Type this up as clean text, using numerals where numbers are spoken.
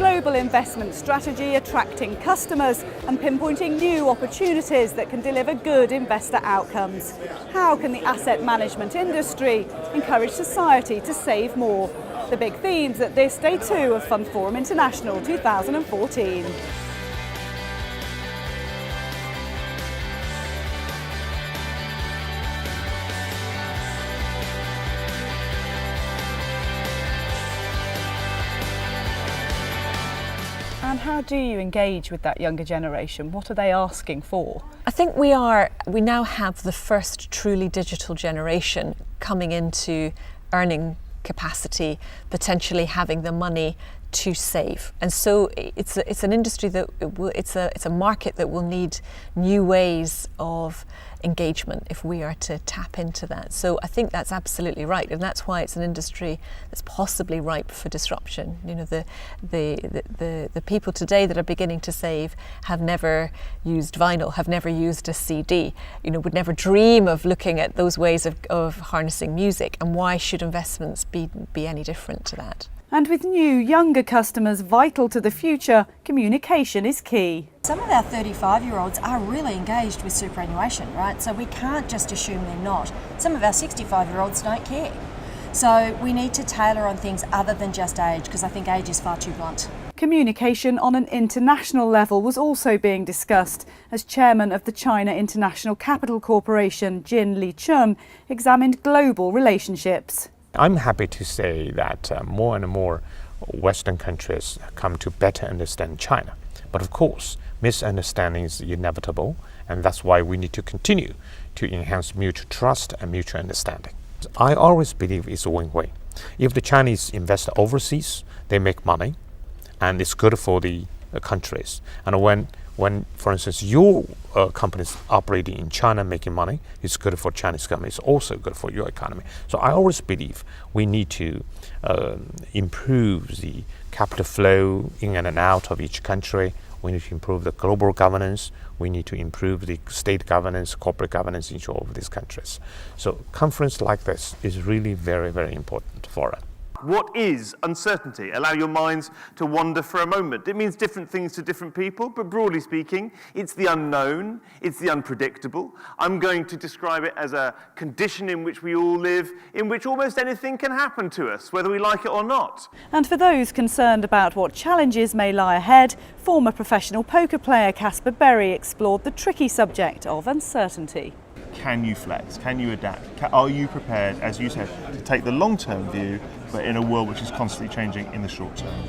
global investment strategy attracting customers and pinpointing new opportunities that can deliver good investor outcomes? How can the asset management industry encourage society to save more? The big themes at this day 2 of FundForum International 2014. And how do you engage with that younger generation? What are they asking for? I think we now have the first truly digital generation coming into earning capacity, potentially having the money to save. And so it's an industry that it's a market that will need new ways of engagement if we are to tap into that. So I think that's absolutely right, and that's why it's an industry that's possibly ripe for disruption. You know, the people today that are beginning to save have never used vinyl, have never used a CD, you know, would never dream of looking at those ways of harnessing music, and why should investments be any different to that? And with new, younger customers vital to the future, communication is key. Some of our 35-year-olds are really engaged with superannuation, right? So we can't just assume they're not. Some of our 65-year-olds don't care. So we need to tailor on things other than just age, because I think age is far too blunt. Communication on an international level was also being discussed as chairman of the China International Capital Corporation, Jin Li-chun, examined global relationships. I'm happy to say that more and more Western countries come to better understand China. But of course, misunderstanding is inevitable, and that's why we need to continue to enhance mutual trust and mutual understanding. I always believe it's a win-win. If the Chinese invest overseas, they make money, and it's good for the countries. And when, for instance, your companies operating in China making money, it's good for Chinese companies, also good for your economy. So I always believe we need to improve the capital flow in and out of each country. We need to improve the global governance. We need to improve the state governance, corporate governance in all of these countries. So conference like this is really very, very important for us. What is uncertainty? Allow your minds to wander for a moment. It means different things to different people, but broadly speaking, it's the unknown, it's the unpredictable. I'm going to describe it as a condition in which we all live, in which almost anything can happen to us, whether we like it or not. And for those concerned about what challenges may lie ahead, former professional poker player Casper Berry explored the tricky subject of uncertainty. Can you flex? Can you adapt? Are you prepared, as you said, to take the long-term view, but in a world which is constantly changing in the short term?